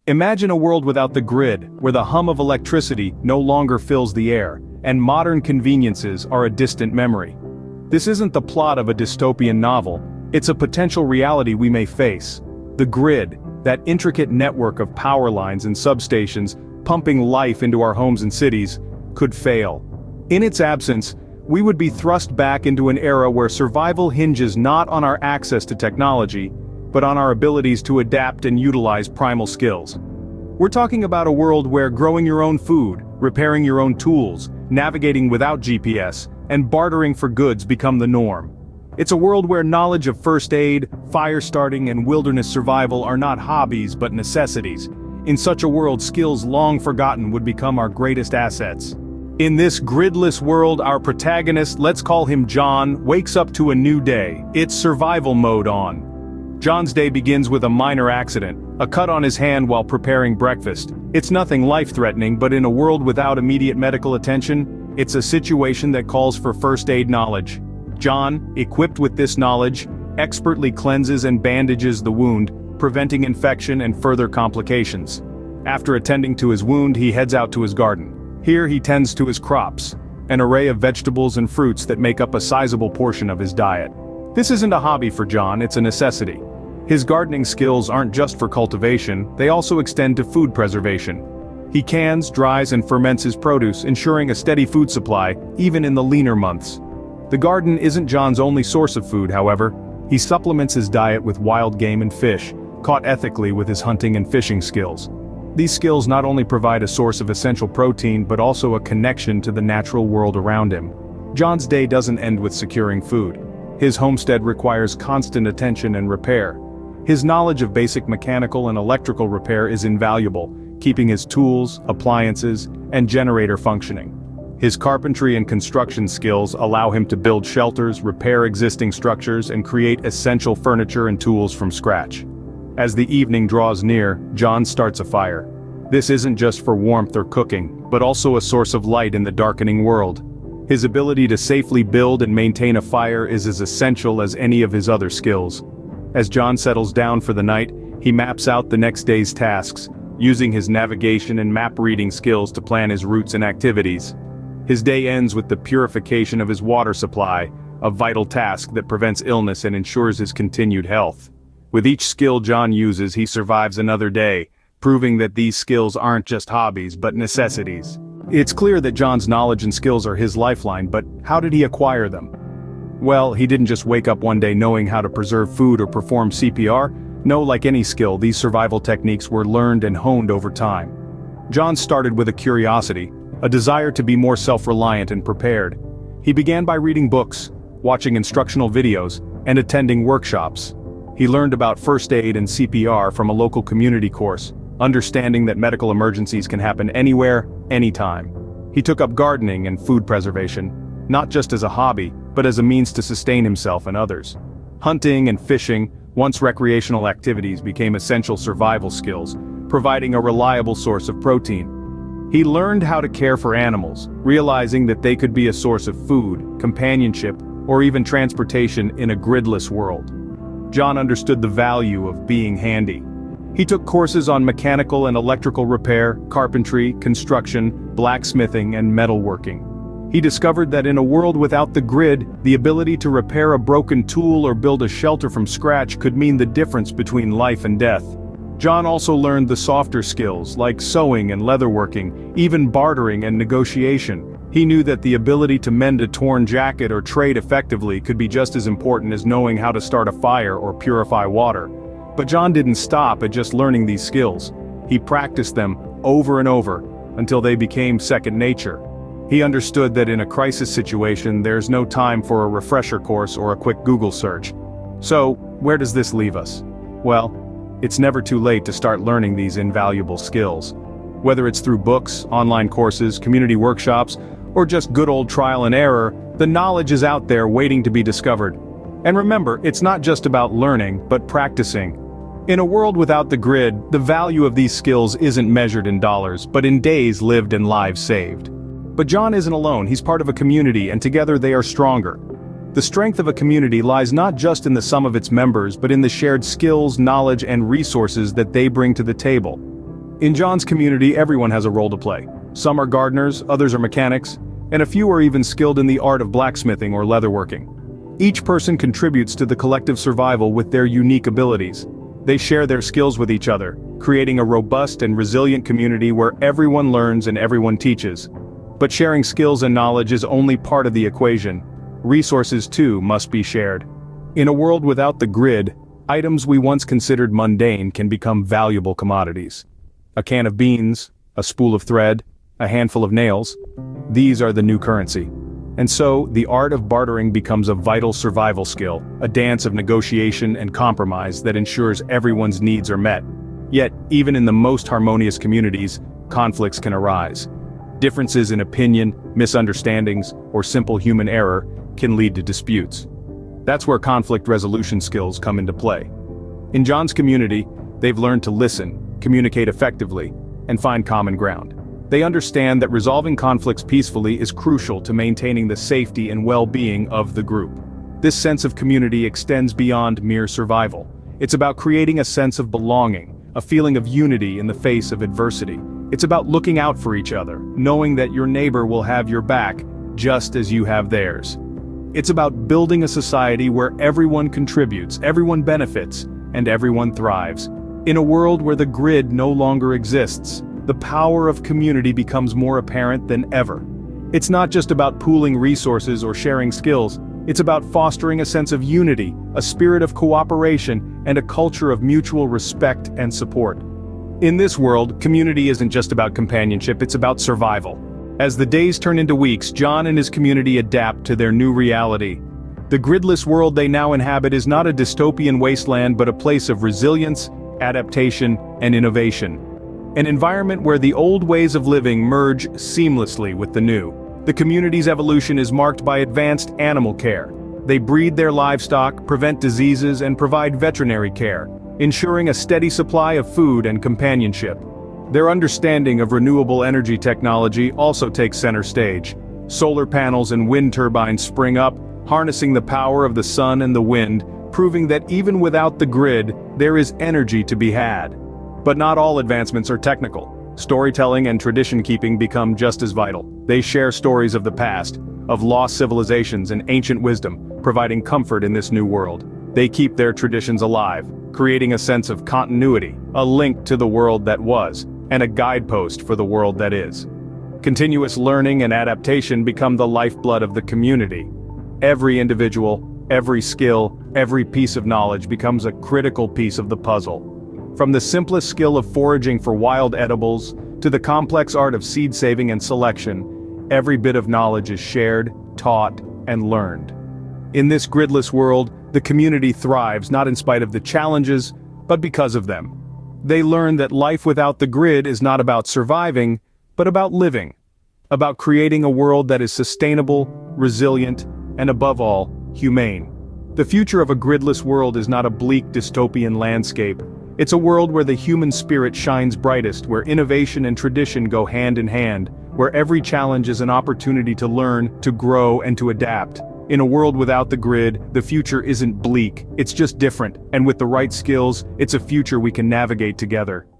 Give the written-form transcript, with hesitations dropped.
Imagine a world without the grid, where the hum of electricity no longer fills the air, and modern conveniences are a distant memory. This isn't the plot of a dystopian novel, it's a potential reality we may face. The grid, that intricate network of power lines and substations, pumping life into our homes and cities, could fail. In its absence, we would be thrust back into an era where survival hinges not on our access to technology, but on our abilities to adapt and utilize primal skills. We're talking about a world where growing your own food, repairing your own tools, navigating without GPS, and bartering for goods become the norm. It's a world where knowledge of first aid, fire starting, and wilderness survival are not hobbies but necessities. In such a world, skills long forgotten would become our greatest assets. In this gridless world, our protagonist, let's call him John, wakes up to a new day. It's survival mode on. John's day begins with a minor accident, a cut on his hand while preparing breakfast. It's nothing life-threatening, but in a world without immediate medical attention, it's a situation that calls for first aid knowledge. John, equipped with this knowledge, expertly cleanses and bandages the wound, preventing infection and further complications. After attending to his wound, he heads out to his garden. Here he tends to his crops, an array of vegetables and fruits that make up a sizable portion of his diet. This isn't a hobby for John, it's a necessity. His gardening skills aren't just for cultivation, they also extend to food preservation. He cans, dries, and ferments his produce, ensuring a steady food supply, even in the leaner months. The garden isn't John's only source of food, however. He supplements his diet with wild game and fish, caught ethically with his hunting and fishing skills. These skills not only provide a source of essential protein but also a connection to the natural world around him. John's day doesn't end with securing food. His homestead requires constant attention and repair. His knowledge of basic mechanical and electrical repair is invaluable, keeping his tools, appliances, and generator functioning. His carpentry and construction skills allow him to build shelters, repair existing structures, and create essential furniture and tools from scratch. As the evening draws near, John starts a fire. This isn't just for warmth or cooking, but also a source of light in the darkening world. His ability to safely build and maintain a fire is as essential as any of his other skills. As John settles down for the night, he maps out the next day's tasks, using his navigation and map-reading skills to plan his routes and activities. His day ends with the purification of his water supply, a vital task that prevents illness and ensures his continued health. With each skill John uses, he survives another day, proving that these skills aren't just hobbies but necessities. It's clear that John's knowledge and skills are his lifeline, but how did he acquire them? Well, he didn't just wake up one day knowing how to preserve food or perform CPR. No, like any skill, these survival techniques were learned and honed over time. John started with a curiosity, a desire to be more self-reliant and prepared. He began by reading books, watching instructional videos, and attending workshops. He learned about first aid and CPR from a local community course, understanding that medical emergencies can happen anywhere, anytime. He took up gardening and food preservation, not just as a hobby, but as a means to sustain himself and others. Hunting and fishing, once recreational activities, became essential survival skills, providing a reliable source of protein. He learned how to care for animals, realizing that they could be a source of food, companionship, or even transportation in a gridless world. John understood the value of being handy. He took courses on mechanical and electrical repair, carpentry, construction, blacksmithing, and metalworking. He discovered that in a world without the grid, the ability to repair a broken tool or build a shelter from scratch could mean the difference between life and death. John also learned the softer skills like sewing and leatherworking, even bartering and negotiation. He knew that the ability to mend a torn jacket or trade effectively could be just as important as knowing how to start a fire or purify water. But John didn't stop at just learning these skills. He practiced them over and over until they became second nature. He understood that in a crisis situation, there's no time for a refresher course or a quick Google search. So, where does this leave us? Well, it's never too late to start learning these invaluable skills. Whether it's through books, online courses, community workshops, or just good old trial and error, the knowledge is out there waiting to be discovered. And remember, it's not just about learning, but practicing. In a world without the grid, the value of these skills isn't measured in dollars, but in days lived and lives saved. But John isn't alone, he's part of a community, and together they are stronger. The strength of a community lies not just in the sum of its members, but in the shared skills, knowledge, and resources that they bring to the table. In John's community, everyone has a role to play. Some are gardeners, others are mechanics, and a few are even skilled in the art of blacksmithing or leatherworking. Each person contributes to the collective survival with their unique abilities. They share their skills with each other, creating a robust and resilient community where everyone learns and everyone teaches. But sharing skills and knowledge is only part of the equation. Resources too must be shared. In a world without the grid, items we once considered mundane can become valuable commodities. A can of beans, a spool of thread, a handful of nails. These are the new currency. And so, the art of bartering becomes a vital survival skill, a dance of negotiation and compromise that ensures everyone's needs are met. Yet, even in the most harmonious communities, conflicts can arise. Differences in opinion, misunderstandings, or simple human error can lead to disputes. That's where conflict resolution skills come into play. In John's community, they've learned to listen, communicate effectively, and find common ground. They understand that resolving conflicts peacefully is crucial to maintaining the safety and well-being of the group. This sense of community extends beyond mere survival. It's about creating a sense of belonging, a feeling of unity in the face of adversity. It's about looking out for each other, knowing that your neighbor will have your back, just as you have theirs. It's about building a society where everyone contributes, everyone benefits, and everyone thrives. In a world where the grid no longer exists, the power of community becomes more apparent than ever. It's not just about pooling resources or sharing skills, it's about fostering a sense of unity, a spirit of cooperation, and a culture of mutual respect and support. In this world, community isn't just about companionship, it's about survival. As the days turn into weeks, John and his community adapt to their new reality. The gridless world they now inhabit is not a dystopian wasteland but a place of resilience, adaptation, and innovation. An environment where the old ways of living merge seamlessly with the new. The community's evolution is marked by advanced animal care. They breed their livestock, prevent diseases, and provide veterinary care, ensuring a steady supply of food and companionship. Their understanding of renewable energy technology also takes center stage. Solar panels and wind turbines spring up, harnessing the power of the sun and the wind, proving that even without the grid, there is energy to be had. But not all advancements are technical. Storytelling and tradition-keeping become just as vital. They share stories of the past, of lost civilizations and ancient wisdom, providing comfort in this new world. They keep their traditions alive, creating a sense of continuity, a link to the world that was, and a guidepost for the world that is. Continuous learning and adaptation become the lifeblood of the community. Every individual, every skill, every piece of knowledge becomes a critical piece of the puzzle. From the simplest skill of foraging for wild edibles, to the complex art of seed saving and selection, every bit of knowledge is shared, taught, and learned. In this gridless world, the community thrives not in spite of the challenges, but because of them. They learn that life without the grid is not about surviving, but about living. About creating a world that is sustainable, resilient, and above all, humane. The future of a gridless world is not a bleak dystopian landscape. It's a world where the human spirit shines brightest, where innovation and tradition go hand in hand, where every challenge is an opportunity to learn, to grow, and to adapt. In a world without the grid, the future isn't bleak, it's just different, and with the right skills, it's a future we can navigate together.